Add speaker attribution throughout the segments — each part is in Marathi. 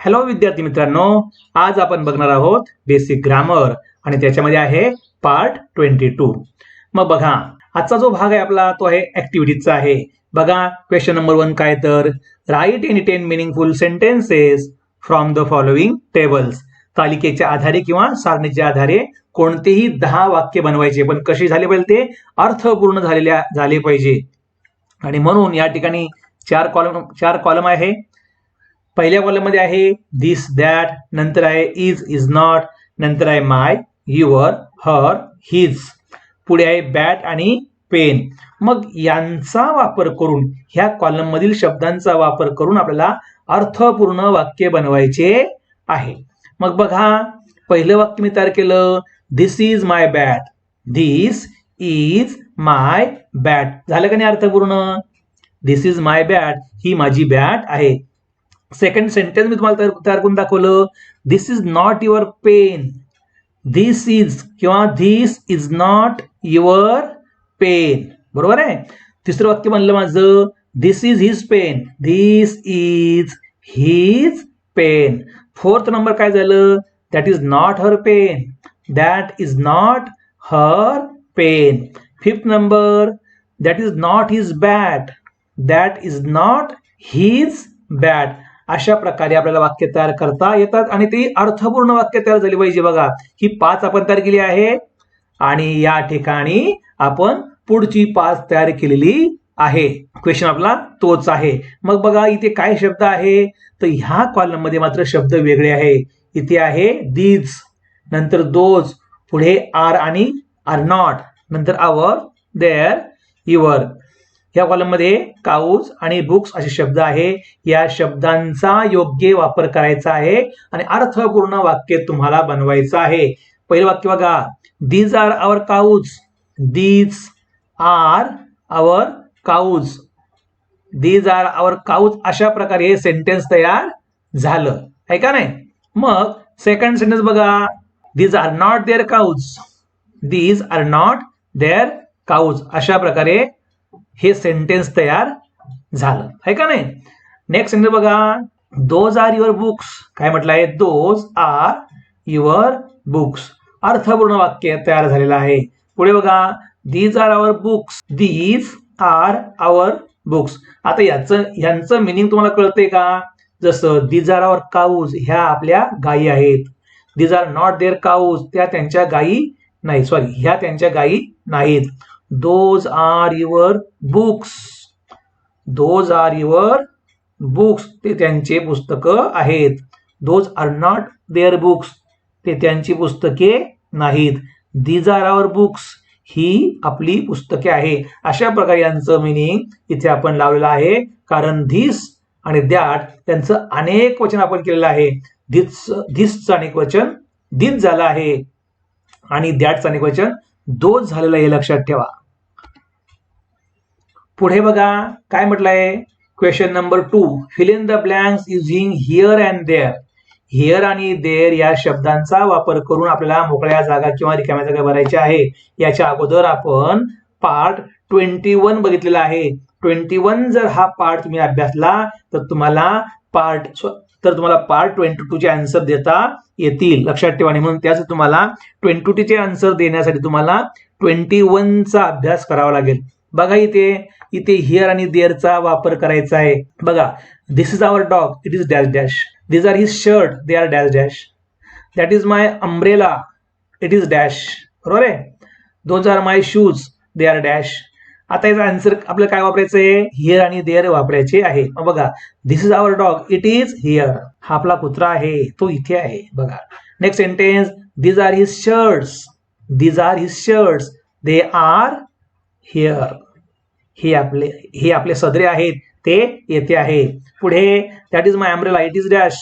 Speaker 1: हॅलो विद्यार्थी मित्रांनो, आज आपण बघणार आहोत बेसिक ग्रामर आणि त्याच्यामध्ये आहे पार्ट 22. मग बघा, आजचा जो भाग आहे आपला तो आहे ऍक्टिव्हिटीजचा आहे. बघा क्वेश्चन नंबर 1 काय तर, write any 10 meaningful sentences from the following tables. तालिकेच्या आधारे किंवा सारणीच्या आधारे कोणतेही 10 वाक्य बनवायचे, पण कसे झाले पाहिजे ते अर्थपूर्ण झाले पाहिजे. आणि म्हणून या ठिकाणी चार कॉलम आहे. पहिल्या कॉलम मध्ये आहे दिस दॅट, नंतर आहे इज इज नॉट, नंतर आहे माय, युअर, हर, हिज, पुढे आहे बॅट आणि पेन. मग यांचा वापर करून, ह्या कॉलम मधील शब्दांचा वापर करून आपल्याला अर्थपूर्ण वाक्य बनवायचे आहे. मग बघा, पहिलं वाक्य मी तयार केलं, this is my bat. This is my bat झालं का नाही अर्थपूर्ण? दिस इज माय बॅट, ही माझी बॅट आहे. सेकंड सेंटेन्स मी तुम्हाला तयार करून दाखवलं, this is not your pen. This is किंवा this is not your pen, बरोबर आहे. तिसरं वाक्य बनलं माझं, this is his pen. This is his pen. Fourth number काय झालं, that is not her pen. That is not her pen. Fifth number, that is not his bat. That is not his bat. अशा प्रकारे आपल्याला वाक्य तयार करता येतात आणि ती अर्थपूर्ण वाक्य तयार झाली पाहिजे. बघा, ही 5 आपण तयार केली आहे आणि या ठिकाणी आपण पुढची 5 तयार केलेली आहे. क्वेश्चन आपला तोच आहे. मग बघा, इथे काय शब्द आहे, तर ह्या कॉलम मध्ये मात्र शब्द वेगळे आहे. इथे आहे दीज, नंतर दोज, पुढे आर आणि आर नॉट, नंतर आवर, देअर, युअर. या कॉलम मध्ये काउज आणि बुक्स असे शब्द आहे. या शब्दांचा योग्य वापर करायचा आहे आणि अर्थपूर्ण वाक्य तुम्हाला बनवायचं आहे. पहिलं वाक्य बघा, these are our cows. These are our cows. These are our cows. अशा प्रकारे हे सेंटेन्स तयार झालं आहे का नाही. मग सेकंड सेंटेन्स बघा, these are not their cows. These are not their cows. अशा प्रकारे हे सेंटेन्स तयार झालं आहे का नाही. नेक्स्ट सेंटेन्स बघा, दोज आर युअर बुक्स. काय म्हटलं आहे, दोज आर युअर बुक्स. अर्थपूर्ण वाक्य तयार झालेलं आहे. पुढे बघा, these are our books. These are our books. आता यांचं मिनिंग तुम्हाला कळतंय का? जसं दीज आर आवर काऊज, ह्या आपल्या गायी आहेत. These are not their cows, त्या त्यांच्या गायी नाही, सॉरी, ह्या त्यांच्या गायी नाहीत. Those are your books. Those are your books, ते त्यांचे पुस्तकं आहेत. Those are not their books, ते त्यांची पुस्तके नाहीत. दीज आर आवर बुक्स, ही आपली पुस्तके आहे. अशा प्रकारे यांचं मिनिंग इथे आपण लावलेलं आहे, कारण धिस आणि दॅट त्यांचं अनेक वचन आपण केलेलं आहे. धिसचं अनेक वचन दीज झालं आहे आणि दॅटचं अनेक वचन दोज झालेलं आहे, लक्षात ठेवा. पुढे बघा काय म्हटलंय, question number 2, fill in the blanks using here and there. Here आणि देअर या शब्दांचा वापर करून आपल्याला मोकळ्या जागा किंवा रिकाम्या जागा भरायच्या आहे. याच्या अगोदर आपण पार्ट 21 बघितलेला आहे. 21 जर हा पार्ट तुम्ही अभ्यासला तर तुम्हाला पार्ट 22 चे आन्सर देता येतील, लक्षात ठेवा. आणि म्हणून त्यासाठी तुम्हाला 22 चे आन्सर देण्यासाठी तुम्हाला 21 चा अभ्यास करावा लागेल. बघा, इथे हिअर आणि देअरचा वापर करायचा आहे. बघा, this is our dog, it is dash dash. This are his shirt, they are dash dash. That is my umbrella, it is dash, बरोबर आहे. Those are my shoes, they are dash. आता याचा आन्सर आपल्याला काय वापरायचं आहे, हिअर आणि देअर वापरायचे आहे. मग बघा, this is our dog, it is here. हा आपला कुत्रा आहे, तो इथे आहे. बघा, next sentence, these are his shirts. These are his shirts, they are here. हे आपले सदरे आहेत, ते येथे आहे. पुढे, that is my umbrella, it is dash.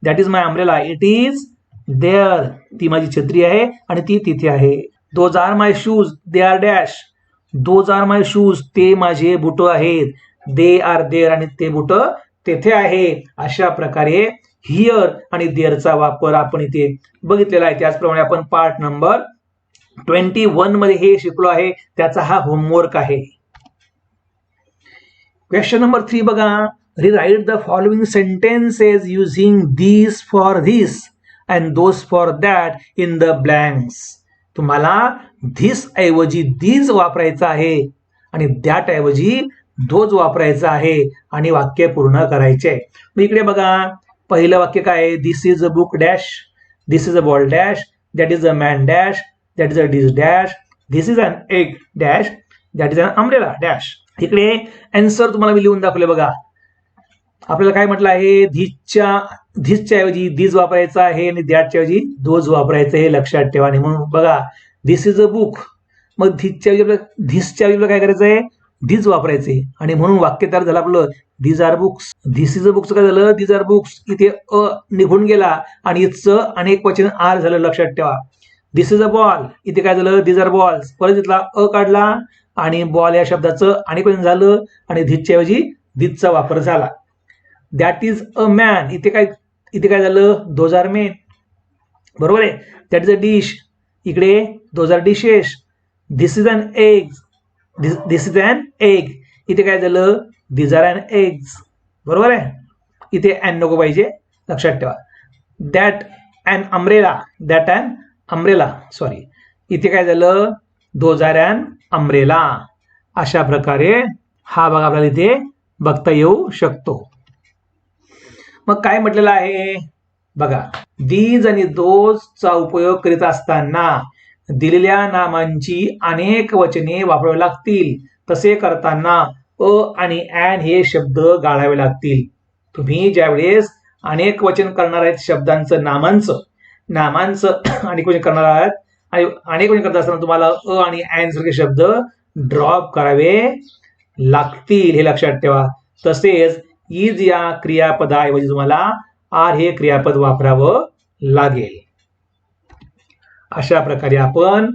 Speaker 1: That is my umbrella, it is there. ती माझी छत्री आहे आणि ती तिथे आहे. Those are my shoes, they are dash. Those are my shoes, ते माझे बुट आहेत. दे आर देअर, आणि ते बुट तेथे आहे. अशा प्रकारे हिअर आणि देअरचा वापर आपण इथे बघितलेला आहे. त्याचप्रमाणे आपण पार्ट नंबर 21 मध्ये हे शिकलो आहे, त्याचा हा होमवर्क आहे. क्वेश्चन नंबर 3 बघा, Rewrite the following sentences using these for this and those for that in the blanks. तुम्हाला this ऐवजी these वापरायचा आहे आणि that ऐवजी those वापरायचा आहे आणि वाक्य पूर्ण करायचे. मग इकडे बघा, पहिलं वाक्य काय आहे? This is a book dash, this is a ball dash, that is a man dash, that is a dish dash, this is an egg dash, that is an umbrella dash. इकडे आन्सर तुम्हाला मी लिहून दाखवले बघा. आपल्याला काय म्हटलं आहे? धिसच्या ऐवजी दिस वापरायचा आहे आणि दॅटच्या ऐवजी दोज वापरायचं हे लक्षात ठेवा. आणि म्हणून बघा, दिस इज अ बुक, मग धिसच्या ऐवजी काय करायचं आहे? दिस वापरायचे आणि म्हणून वाक्य तयार झालं आपलं these are books. This is a books काय झालं? These are books. इथे अ निघून गेला आणि इथचं अनेक वचन आर झालं, लक्षात ठेवा. दिस इज अ बॉल, इथे काय झालं? These are balls. परत इथला अ काढला आणि बॉल या शब्दाचं अनेक वचन झालं आणि धिसच्या ऐवजी दिसचा वापर झाला. दॅट इज अ मॅन, इथे काय झालं? दोज आर मेन, बरोबर आहे. दॅट इज अ डिश, इकडे those are dishes. This is an egg, this is an egg, इथे काय झालं? दिज आर अन एग्स, बरोबर आहे. इथे अन नको पाहिजे, लक्षात ठेवा. दॅट अन अम्ब्रेला, सॉरी, इथे काय झालं? Those are an umbrella. अशा प्रकारे हा भाग आपल्याला इथे बघता येऊ शकतो. मग काय म्हटलेलं आहे बघा, दीज आणि दोजचा उपयोग करीत असताना दिलेल्या नामांची अनेक वचने वापरावी लागतील. तसे करताना अ आणि ॲन हे शब्द गाळावे लागतील. तुम्ही ज्यावेळेस अनेक वचन करणार आहेत शब्दांचं नामांचं अनेक वचन करणार आहात आणि अनेक वचन करत असताना तुम्हाला अ आणि ॲन सारखे शब्द ड्रॉप करावे लागतील, हे लक्षात ठेवा. तसेच इज या क्रियापदाऐवजी तुम्हाला आर हे क्रियापद वापरावं लागेल. अशा प्रकारे आपण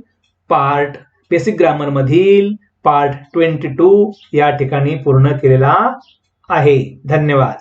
Speaker 1: बेसिक ग्रामर मधील पार्ट 22 या ठिकाणी पूर्ण केलेला आहे. धन्यवाद.